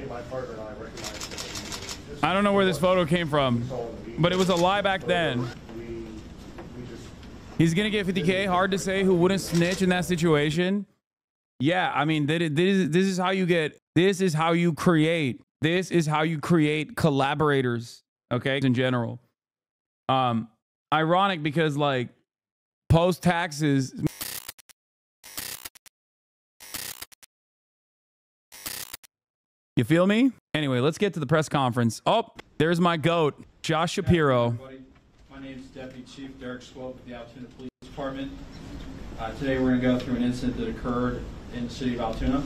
my partner and I recognized him. I don't know where this photo came from, but it was a lie back then. He's gonna get 50K. Hard to say who wouldn't snitch in that situation. Yeah, I mean, this is how you get. This is how you create. This is how you create collaborators. Okay, in general. Ironic because like post taxes. You feel me? Anyway, let's get to the press conference. Oh, there's my goat, Josh Shapiro. My name is Deputy Chief Derek Swope of the Altoona Police Department. Today we're going to go through an incident that occurred in the city of Altoona.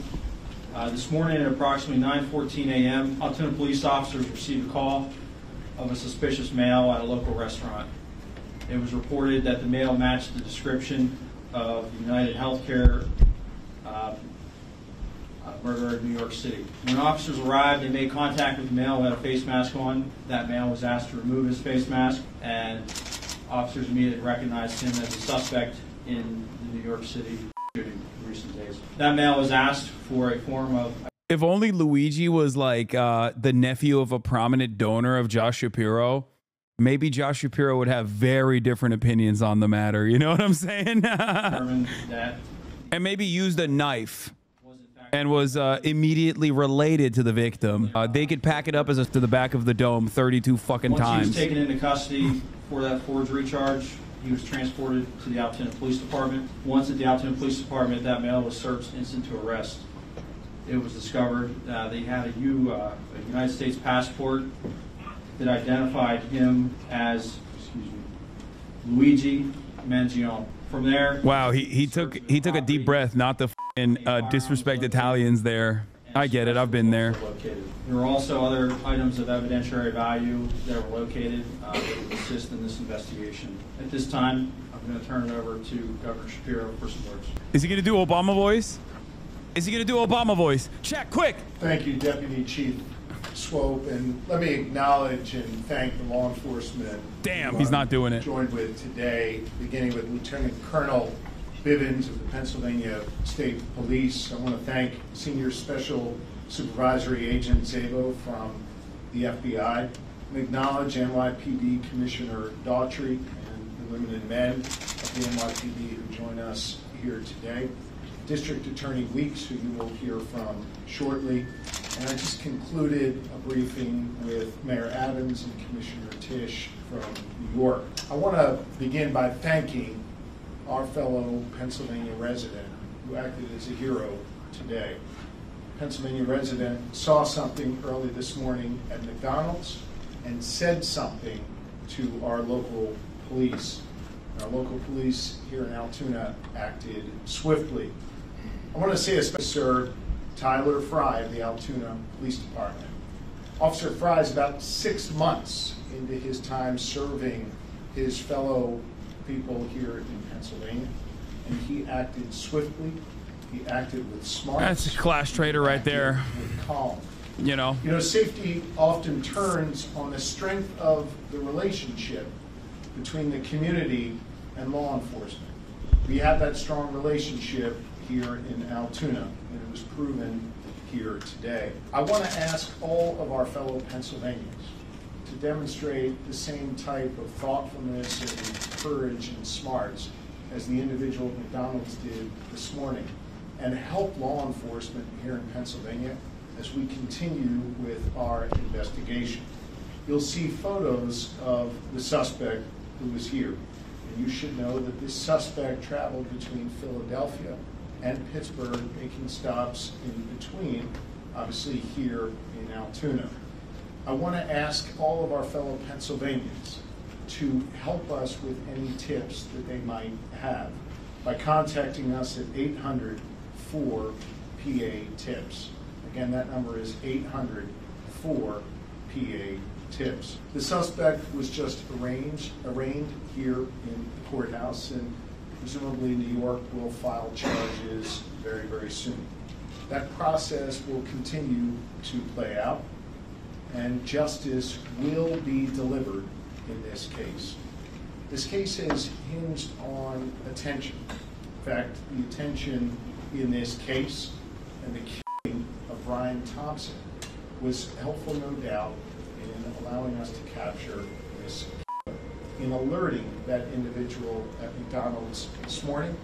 This morning at approximately 9:14 a.m., Altoona police officers received a call of a suspicious male at a local restaurant. It was reported that the male matched the description of United Healthcare murderer in New York City. When officers arrived, they made contact with the male who had a face mask on. That male was asked to remove his face mask, and officers immediately recognized him as a suspect in the New York City shooting in recent days. That male was asked for a form of... If only Luigi was like the nephew of a prominent donor of Josh Shapiro, maybe Josh Shapiro would have very different opinions on the matter. You know what I'm saying? Determined that... And maybe used a knife and was immediately related to the victim. They could pack it up as to the back of the dome 32 fucking times. Once he was taken into custody for that forgery charge, he was transported to the Altoona Police Department. Once at the Altoona Police Department, that male was searched instant to arrest. It was discovered they had a United States passport that identified him as, Luigi Mangione. From there, wow, he took a deep breath, not the disrespect Italians there. I get it. I've been there. There were also other items of evidentiary value that were located that would assist in this investigation. At this time, I'm going to turn it over to Governor Shapiro for some words. Is he going to do Obama voice? Is he going to do Obama voice? Check, quick. Thank you, Deputy Chief Swope, and let me acknowledge and thank the law enforcement. Damn, he's not doing it. Joined with today, beginning with Lieutenant Colonel Bivens of the Pennsylvania State Police. I want to thank Senior Special Supervisory Agent Zabo from the FBI, and acknowledge NYPD Commissioner Daughtry and the women and men of the NYPD who join us here today. District Attorney Weeks, who you will hear from shortly. And I just concluded a briefing with Mayor Adams and Commissioner Tisch from New York. I want to begin by thanking our fellow Pennsylvania resident who acted as a hero today. Pennsylvania resident saw something early this morning at McDonald's and said something to our local police. Our local police here in Altoona acted swiftly. I want to say a special Sir Tyler Fry of the Altoona Police Department. Officer Fry is about 6 months into his time serving his fellow people here in Pennsylvania, and he acted swiftly. He acted with smarts. That's a class traitor right there. With calm. You know, safety often turns on the strength of the relationship between the community and law enforcement. We have that strong relationship here in Altoona, and it was proven here today. I want to ask all of our fellow Pennsylvanians to demonstrate the same type of thoughtfulness and courage and smarts as the individual at McDonald's did this morning, and help law enforcement here in Pennsylvania as we continue with our investigation. You'll see photos of the suspect who was here, and you should know that this suspect traveled between Philadelphia and Pittsburgh, making stops in between, obviously here in Altoona. I want to ask all of our fellow Pennsylvanians to help us with any tips that they might have by contacting us at 800-4PA-TIPS. Again, that number is 800-4PA-TIPS. The suspect was just arraigned here in the courthouse, and presumably New York will file charges very, very soon. That process will continue to play out, and justice will be delivered in this case. This case is hinged on attention. In fact, the attention in this case and the killing of Brian Thompson was helpful, no doubt, in allowing us to capture this, in alerting that individual at McDonald's this morning,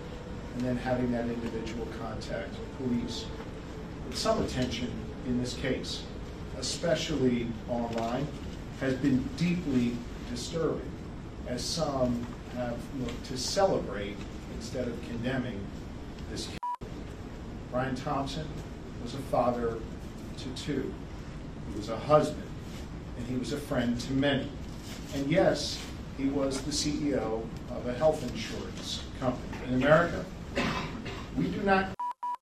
and then having that individual contact police. But some attention in this case, especially online, has been deeply disturbing, as some have looked to celebrate instead of condemning this. Brian Thompson was a father to two. He was a husband, and he was a friend to many. And yes, he was the CEO of a health insurance company. In America, we do not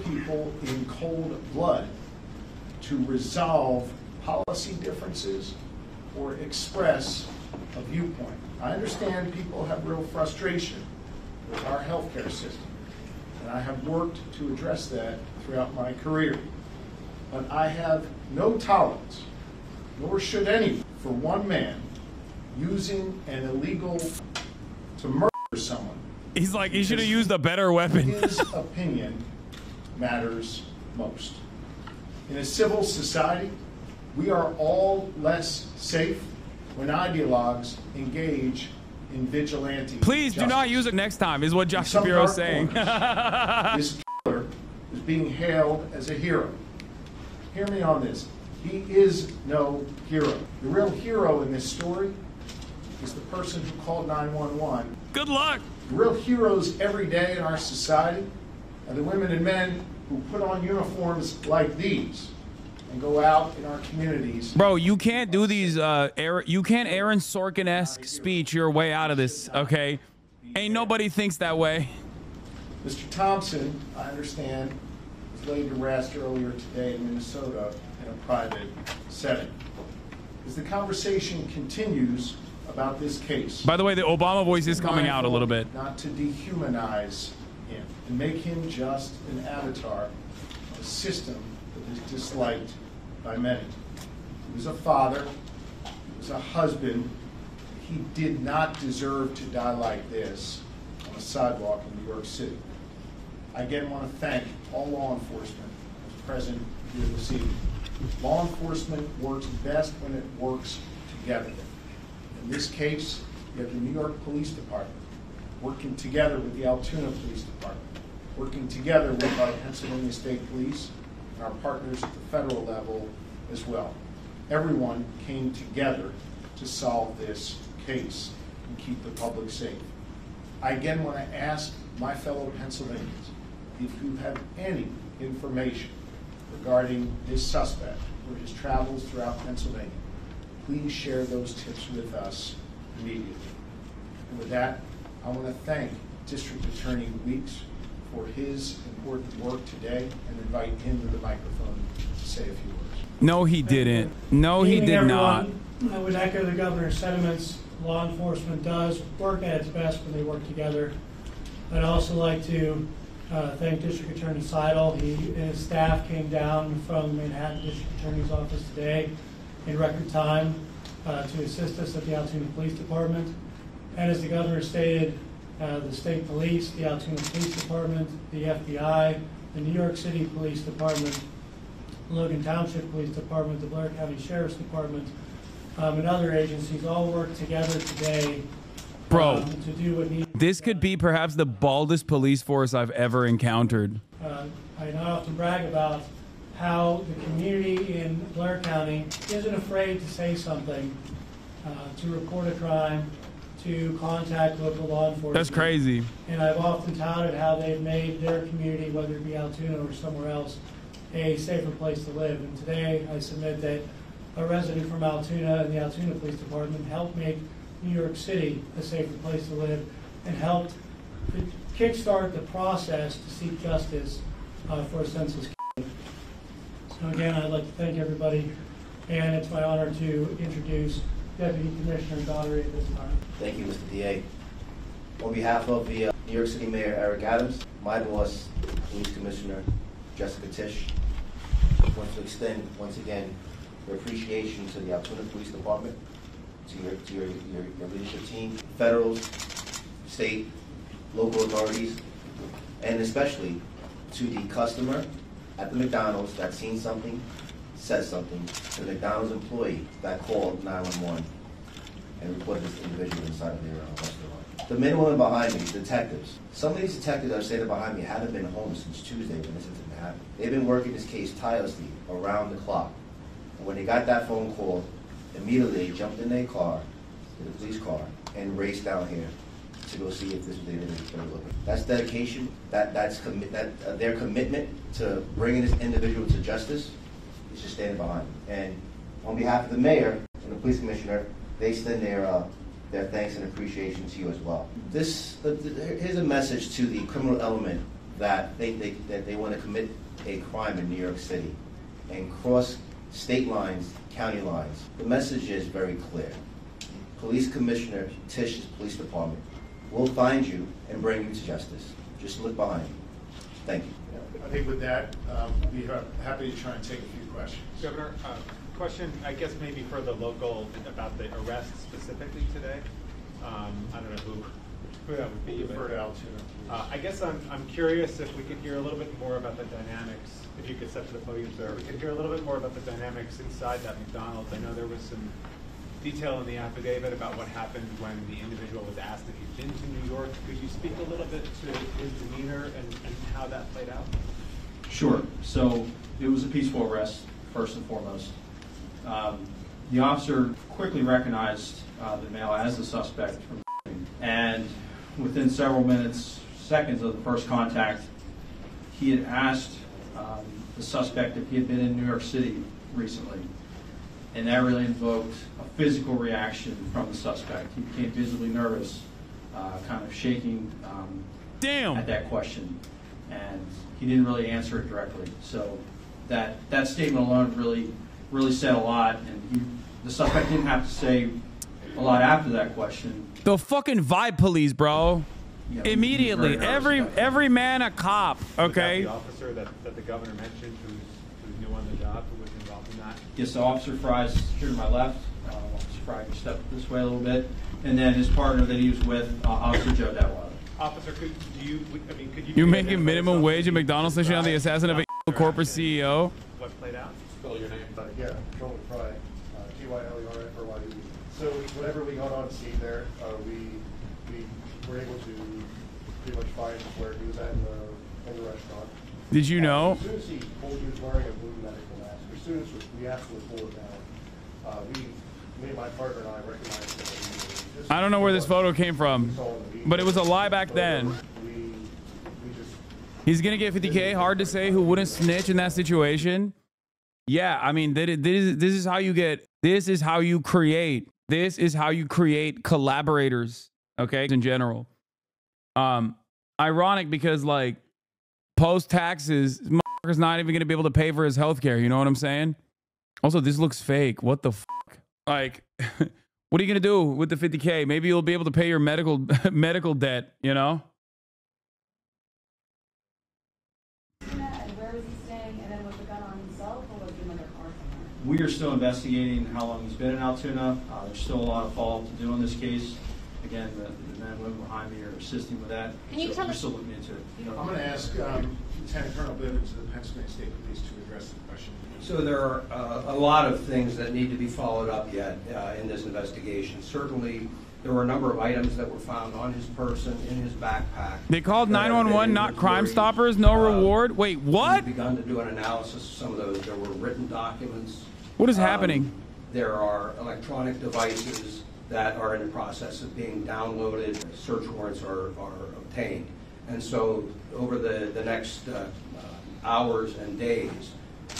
people in cold blood to resolve policy differences or express a viewpoint. I understand people have real frustration with our healthcare system, and I have worked to address that throughout my career. But I have no tolerance, nor should any, for one man using an illegal to murder someone. He's like, he should have used a better weapon. His opinion matters most. In a civil society, we are all less safe when ideologues engage in vigilante Please do not use it next time, is what Josh Shapiro is saying. This killer is being hailed as a hero. Hear me on this. He is no hero. The real hero in this story is the person who called 911. Good luck. The real heroes every day in our society are the women and men who put on uniforms like these and go out in our communities. Bro, you can't do these, you can't Aaron Sorkin-esque speech your way out of this, okay? Ain't nobody thinks that way. Mr. Thompson, I understand, was laid to rest earlier today in Minnesota in a private setting. As the conversation continues about this case. By the way, the Obama voice is coming out a little bit. Not to dehumanize him and make him just an avatar of a system that is disliked by many. He was a father, he was a husband. He did not deserve to die like this on a sidewalk in New York City. I again want to thank all law enforcement that's present here this evening. Law enforcement works best when it works together. In this case, you have the New York Police Department working together with the Altoona Police Department, working together with our Pennsylvania State Police and our partners at the federal level as well. Everyone came together to solve this case and keep the public safe. I again want to ask my fellow Pennsylvanians, if you have any information regarding this suspect or his travels throughout Pennsylvania, please share those tips with us immediately. And with that, I want to thank District Attorney Weeks for his important work today and invite him to the microphone to say a few words. No, he didn't. No, he did not. I would echo the governor's sentiments. Law enforcement does work at its best when they work together. I'd also like to thank District Attorney Seidel. He and his staff came down from Manhattan District Attorney's office today in record time to assist us at the Altoona Police Department. And as the governor stated, the state police, the Altoona Police Department, the FBI, the New York City Police Department, Logan Township Police Department, the Blair County Sheriff's Department, and other agencies all work together today Bro, to do what needs. This could be perhaps the baldest police force I've ever encountered. I not often brag about how the community in Blair County isn't afraid to say something, to report a crime, to contact local law enforcement. That's crazy. And I've often touted how they've made their community, whether it be Altoona or somewhere else, a safer place to live. And today I submit that a resident from Altoona and the Altoona Police Department helped make New York City a safer place to live and helped kickstart the process to seek justice for a senseless killing. So again, I'd like to thank everybody, and it's my honor to introduce Deputy Commissioner Daugherty at this time. Thank you, Mr. DA. On behalf of the New York City Mayor Eric Adams, my boss, Police Commissioner Jessica Tisch, wants to extend once again your appreciation to the Altoona Police Department, to your leadership team, federal, state, local authorities, and especially to the customer at the McDonald's that's seen something says something to the McDonald's employee that called 911 and reported this individual inside of their restaurant. The men and women behind me, detectives. Some of these detectives that are standing behind me haven't been home since Tuesday when this incident happened. They've been working this case tirelessly around the clock. And when they got that phone call, immediately they jumped in their car, in the police car, and raced down here to go see if this was the individual they were looking for. That's dedication. Their commitment to bringing this individual to justice is just standing behind them. And on behalf of the mayor and the police commissioner, they extend their thanks and appreciation to you as well. Here's a message to the criminal element that they want to commit a crime in New York City and cross state lines, county lines. The message is very clear. Police Commissioner Tish's police department will find you and bring you to justice. Just look behind you. Thank you. I think with that, we'll be happy to try and take a few questions. Governor, question, I guess maybe for the local about the arrest specifically today. I don't know who that would be. Refer to Altoona. I guess I'm curious if we could hear a little bit more about the dynamics, if you could step to the podium, sir. We could hear a little bit more about the dynamics inside that McDonald's. I know there was some detail in the affidavit about what happened when the individual was asked if he'd been to New York. Could you speak a little bit to his demeanor and how that played out? Sure. So it was a peaceful arrest, first and foremost. The officer quickly recognized the male as the suspect, and within several seconds of the first contact, he had asked the suspect if he had been in New York City recently, and that really invoked a physical reaction from the suspect. He became visibly nervous, kind of shaking at that question, and he didn't really answer it directly. So that statement alone really said a lot, and the suspect didn't have to say a lot after that question. The fucking vibe police, bro. Yeah, Immediately, every man a cop. Okay. Was that the officer that the governor mentioned, who's new on the job, who was involved in that? Yes, so Officer Fry's here to my left. Officer Fry can step this way a little bit, and then his partner that he was with, Officer Joe Detweiler. Officer, could you? You making minimum wage at McDonald's station on the assassin of a corporate CEO? What played out? Spell your name. Yeah, Joel Fry, Tylerfry. So whenever we got on scene there, we were able to pretty much find where he was at in the restaurant. Did you know? As soon as he was wearing a blue medical mask, as soon as we absolutely pulled it down, me and my partner and I recognized that. I don't know where this photo came from, but it was a lie back then. He's gonna get 50K. Hard to say who wouldn't snitch in that situation. Yeah, I mean, this is how you get. This is how you create. This is how you create collaborators. Okay, in general. Ironic because like post taxes, motherfucker's not even gonna be able to pay for his healthcare. You know what I'm saying? Also, this looks fake. What the fuck? Like, what are you gonna do with the 50K? Maybe you'll be able to pay your medical debt. You know. We are still investigating how long he's been in Altoona. There's still a lot of follow-up to do on this case. Again, the men and women behind me are assisting with that. Can you tell we're us? still looking into it. I'm going to ask Lieutenant Colonel Bivens of the Pennsylvania State Police to address the question. So there are a lot of things that need to be followed up yet in this investigation. Certainly, there were a number of items that were found on his person, in his backpack. They called 911 not Crime Stoppers, no reward. Wait, what? We've begun to do an analysis of some of those. There were written documents. What is happening? There are electronic devices that are in the process of being downloaded. Search warrants are obtained. And so over the next hours and days,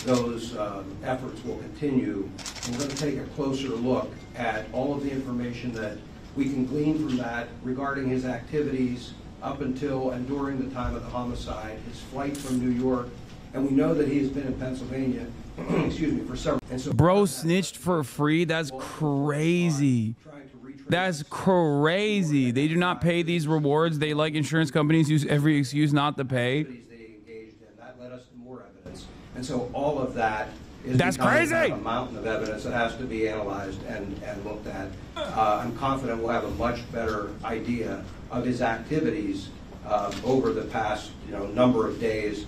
those efforts will continue. And we're going to take a closer look at all of the information that we can glean from that regarding his activities up until and during the time of the homicide, his flight from New York, and we know that he has been in Pennsylvania, excuse me, for several. And so, bro snitched for free? That's crazy. That's crazy. They do not pay these rewards. They, like insurance companies, use every excuse not to pay. They engaged in. That led us to more evidence. And so all of that is that's crazy. A mountain of evidence that has to be analyzed and looked at. I'm confident we'll have a much better idea of his activities over the past number of days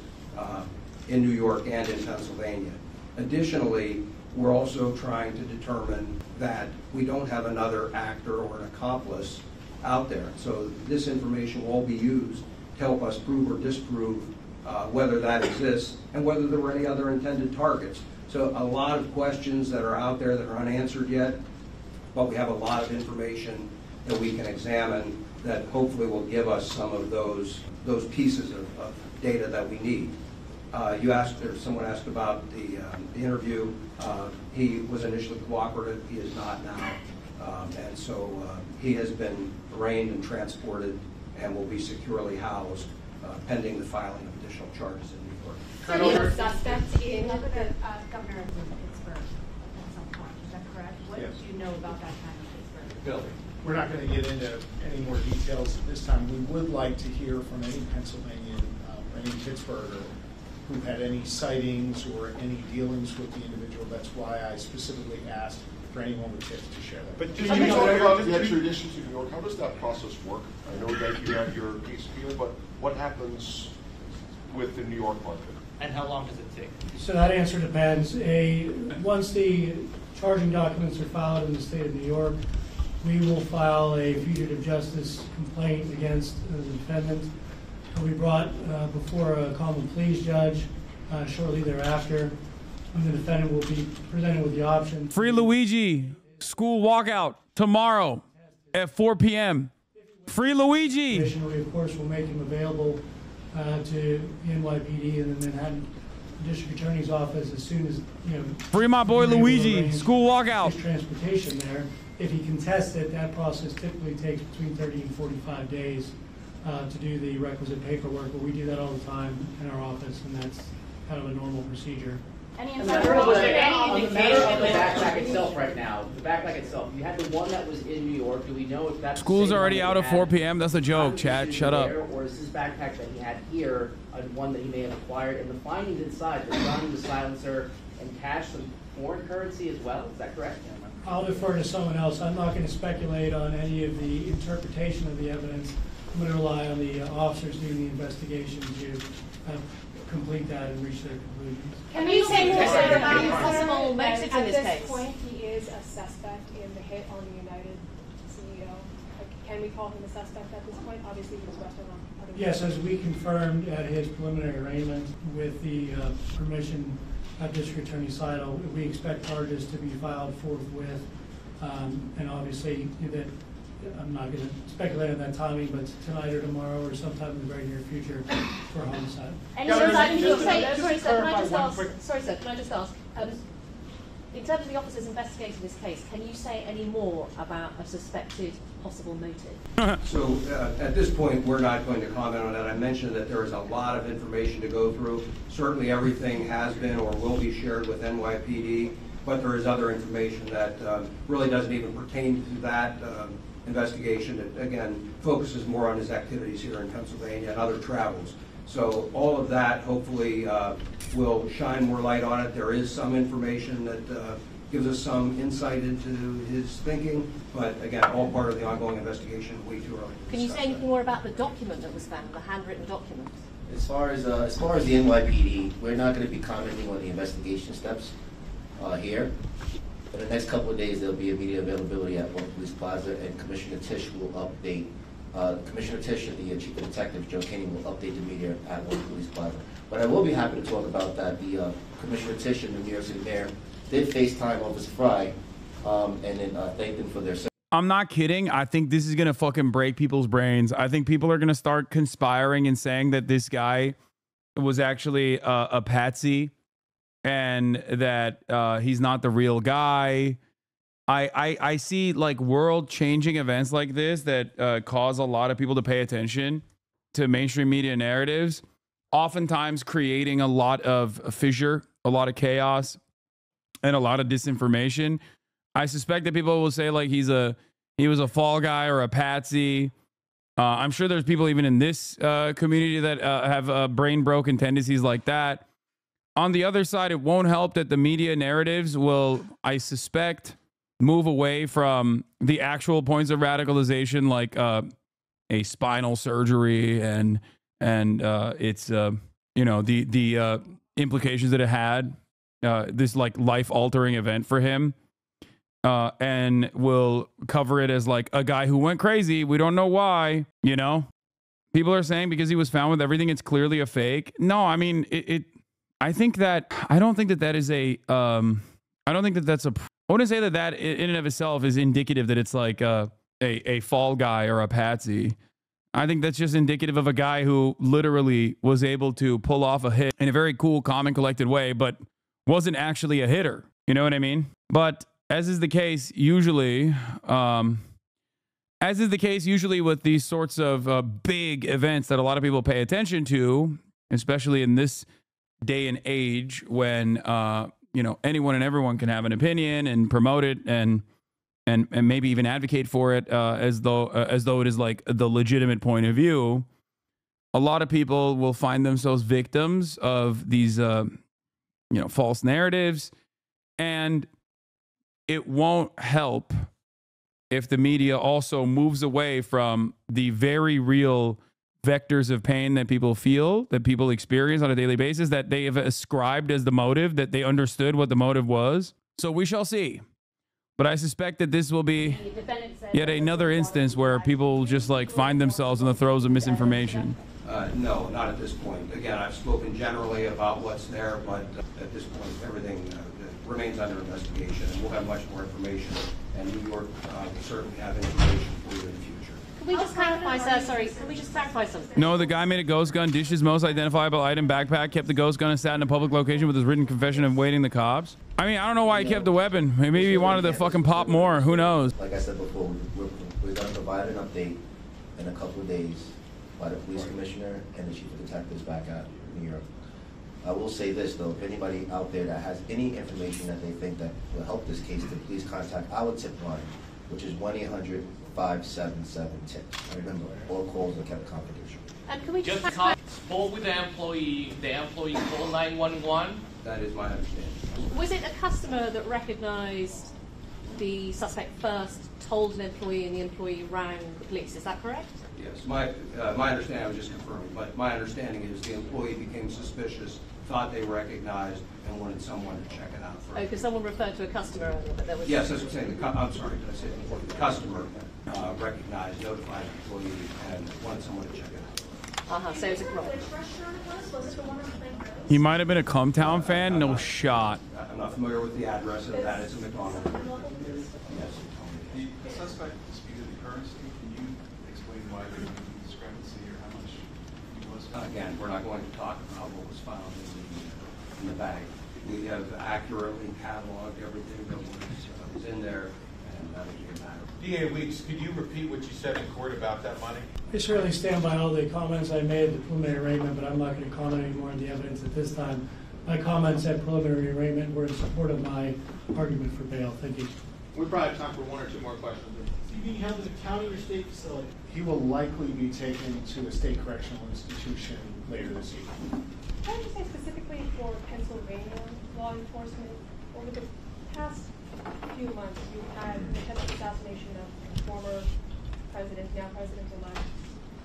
in New York and in Pennsylvania. Additionally, we're also trying to determine that we don't have another actor or an accomplice out there. So this information will all be used to help us prove or disprove whether that exists and whether there were any other intended targets. So a lot of questions that are out there that are unanswered yet, but we have a lot of information that we can examine that hopefully will give us some of those pieces of data that we need. You asked, or someone asked about the interview. He was initially cooperative. He is not now. And so he has been arraigned and transported and will be securely housed pending the filing of additional charges in New York. So he's a suspect in the governor of Pittsburgh at some point, is that correct? What Yes. do you know about that time in Pittsburgh? Bill, we're not going to get into any more details at this time. We would like to hear from any Pennsylvanian or any Pittsburgher who had any sightings or any dealings with the individual. That's why I specifically asked for anyone with tips to share that. But Can just you talk about the extradition to New York? How does that process work? I know that you have your case here, but what happens with the New York market? And how long does it take? So that answer depends. Once the charging documents are filed in the state of New York, we will file a fugitive justice complaint against the defendant. It will be brought before a common pleas judge shortly thereafter, and the defendant will be presented with the option. Free Luigi, school walkout tomorrow at 4 p.m. Free Luigi. We, of course, will make him available to the NYPD and the Manhattan District Attorney's Office as soon as, Free my boy we're able to Luigi, arrange school walkout. his transportation there. If he contests it, that process typically takes between 30 and 45 days to do the requisite paperwork, but we do that all the time in our office, and that's kind of a normal procedure. Any On insider the information? matter of the backpack itself right now, the backpack itself, you had the one that was in New York. Do we know if that's School's the same already one out that at he 4 had p.m. That's a joke, Chad. issued Shut up. there, or is this backpack that he had here one that he may have acquired? And the findings inside, the gun, the silencer, and cash, some foreign currency as well. Is that correct? I'll defer to someone else. I'm not going to speculate on any of the interpretation of the evidence. I'm going to rely on the officers doing the investigation to complete that and reach their conclusions. Can we say more about possible motives in this At case? this point, he is a suspect in the hit on the United CEO. Can we call him a suspect at this point? Obviously, he was arrested on other. Yes, as we confirmed at his preliminary arraignment with the permission of District Attorney Seidel, we expect charges to be filed forthwith. And obviously, that I'm not going to speculate on that timing, but tonight or tomorrow or sometime in the very near future for homicide. Any Governor, insider just information? to Sorry, sir, can I clarify just one ask? quick- Sorry, sir, can I just ask? In terms of the officers investigating this case, can you say any more about a suspected possible motive? So at this point, we're not going to comment on that. I mentioned that there is a lot of information to go through. Certainly everything has been or will be shared with NYPD, but there is other information that really doesn't even pertain to that investigation. It, again, focuses more on his activities here in Pennsylvania and other travels. So all of that hopefully will shine more light on it. There is some information that gives us some insight into his thinking, but again, all part of the ongoing investigation. Way too early to Can you discuss say anything that. more about the document that was found, the handwritten document? As far as the NYPD, we're not going to be commenting on the investigation steps here. For the next couple of days, there'll be immediate availability at One Police Plaza, and Commissioner Tisch will update. Commissioner Tisch and the Chief of Detectives, Joe Kinney, will update the media at One Police Plaza. But I will be happy to talk about that. The Commissioner Tisch and the New York City Mayor did FaceTime Officer Fry, and then thanked them for their service. I'm not kidding. I think this is going to fucking break people's brains. I think people are going to start conspiring and saying that this guy was actually a patsy and that he's not the real guy. I see like world-changing events like this that cause a lot of people to pay attention to mainstream media narratives, oftentimes creating a lot of fissure, a lot of chaos, and a lot of disinformation. I suspect that people will say like he was a fall guy or a patsy. I'm sure there's people even in this community that have brain broken tendencies like that. On the other side, it won't help that the media narratives will, I suspect, move away from the actual points of radicalization, like a spinal surgery and its the implications that it had this like life-altering event for him, and will cover it as like a guy who went crazy. We don't know why, you know? People are saying because he was found with everything, it's clearly a fake. No, I mean, I think that, I don't think that that is I don't think that that's I wouldn't say that that in and of itself is indicative that it's like a fall guy or a patsy. I think that's just indicative of a guy who literally was able to pull off a hit in a very cool, calm, and collected way, but wasn't actually a hitter. You know what I mean? But as is the case usually, with these sorts of big events that a lot of people pay attention to, especially in this day and age when you know, anyone and everyone can have an opinion and promote it and maybe even advocate for it as though it is like the legitimate point of view. A lot of people will find themselves victims of these you know, false narratives, and it won't help if the media also moves away from the very real vectors of pain that people feel, that people experience on a daily basis, that they have ascribed as the motive, that they understood what the motive was. So we shall see. But I suspect that this will be yet another instance where people just like find themselves in the throes of misinformation. No, not at this point. Again, I've spoken generally about what's there, but at this point, everything remains under investigation, and we'll have much more information, and New York will certainly have information for you in the future. Can we just clarify, sir? Sorry, can we just clarify something? No, the guy made a ghost gun, dished his most identifiable item backpack, kept the ghost gun, and sat in a public location with his written confession of awaiting the cops. I mean, I don't know why he kept the weapon. Maybe he wanted to fucking pop more. Who knows? Like I said before, we're going to provide an update in a couple of days by the police commissioner and the chief of detectives back out in New York. I will say this, though, if anybody out there that has any information that they think that will help this case, then please contact our tip line, which is 1-800-577-TIP. Remember, all calls are kept confidential. And can we just spoke with the employee called 911? That is my understanding. Was it a customer that recognized the suspect first, told an employee, and the employee rang the police? Is that correct? Yes, my understanding, I was just confirming, but my understanding is the employee became suspicious, thought they recognized, and wanted someone to check it out first. Oh, because someone referred to a customer earlier, but there was... Yes, that's what I'm saying. I'm sorry, did I say the employee? The customer recognized, notified the employee, and wanted someone to check it out. So it was a crime. He might have been a Cumtown fan. No shot. I'm not familiar with the address of that. It's a McDonald's. Yes. The suspect disputed the currency. Can you explain why there was a discrepancy or how much he was? Again, we're not going to talk about what was found in the bag. We have accurately cataloged everything that was in there, and that would be a matter. DA Weeks, could you repeat what you said in court about that money? I certainly stand by all the comments I made at the preliminary arraignment, but I'm not going to comment any more on the evidence at this time. My comments at preliminary arraignment were in support of my argument for bail. Thank you. We probably have time for one or two more questions. Is he being held at a county or state facility? He will likely be taken to a state correctional institution later this evening. Can I just say specifically for Pennsylvania law enforcement, over the past few months, you've had an attempted assassination of former president, now president-elect.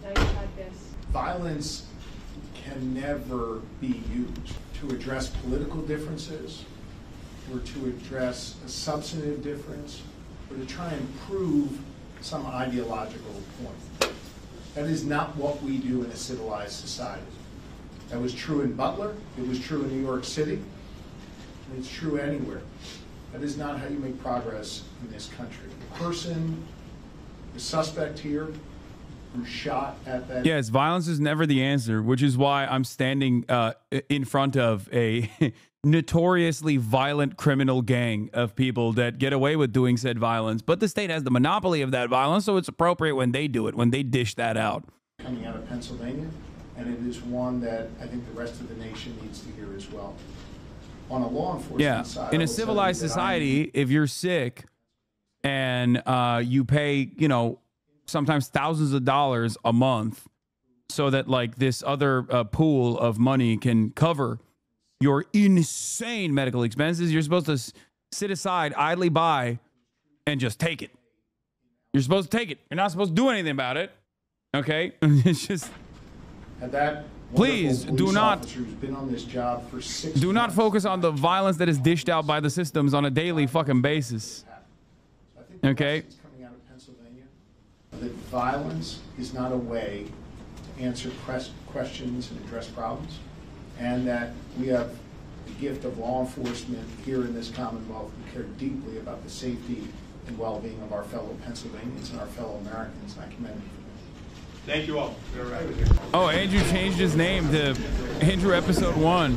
Now you've had this. Violence can never be used to address political differences or to address a substantive difference or to try and prove some ideological point. That is not what we do in a civilized society. That was true in Butler, it was true in New York City, and it's true anywhere. That is not how you make progress in this country. The person, the suspect here, who shot at that... Yes, violence is never the answer, which is why I'm standing in front of a notoriously violent criminal gang of people that get away with doing said violence. But the state has the monopoly of that violence, so it's appropriate when they do it, when they dish that out. Coming out of Pennsylvania, and it is one that I think the rest of the nation needs to hear as well. On a law enforcement side... In a civilized society, if you're sick and you pay, you know, sometimes thousands of dollars a month so that like this other pool of money can cover your insane medical expenses, you're supposed to sit aside, idly by, and just take it. You're supposed to take it. You're not supposed to do anything about it. Okay? It's just... Had that Please wonderful do police not officer who's been on this job for 6 do not months. focus on the violence that is dished out by the systems on a daily fucking basis. I think the Okay. lessons coming out of Pennsylvania, that violence is not a way to answer questions and address problems, and that we have the gift of law enforcement here in this Commonwealth who care deeply about the safety and well-being of our fellow Pennsylvanians and our fellow Americans, and I commend you for that. Thank you all. Oh, Andrew changed his name to Andrew Episode 1.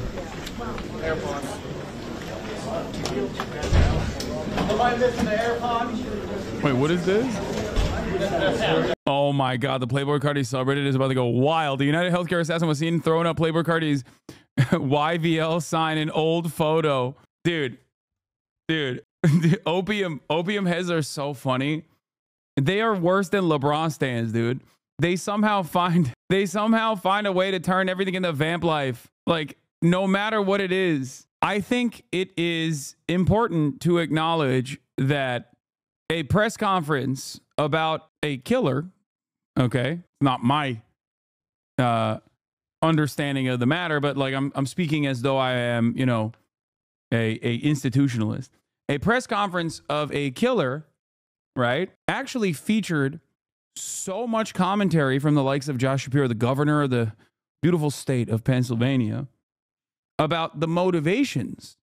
Wait, what is this? Oh my God, the Playboy Cardi subreddit is about to go wild. The United Healthcare Assassin was seen throwing up Playboy Cardi's YVL sign in old photo. Dude, the opium heads are so funny. They are worse than LeBron stands, dude. They somehow find a way to turn everything into vamp life. Like, no matter what it is. I think it is important to acknowledge that a press conference about a killer, okay, not my understanding of the matter, but like I'm speaking as though I am, you know, a institutionalist. A press conference of a killer, right, actually featured so much commentary from the likes of Josh Shapiro, the governor of the beautiful state of Pennsylvania, about the motivations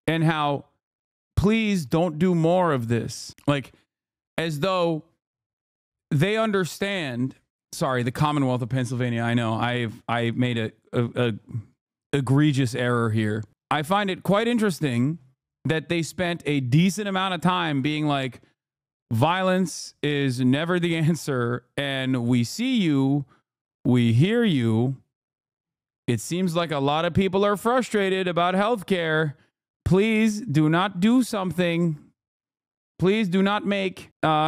and how, please don't do more of this. Like, as though they understand. Sorry, the Commonwealth of Pennsylvania. I know I made a egregious error here. I find it quite interesting that they spent a decent amount of time being like, violence is never the answer, and we see you, we hear you. It seems like a lot of people are frustrated about healthcare. Please do not do something. Please do not make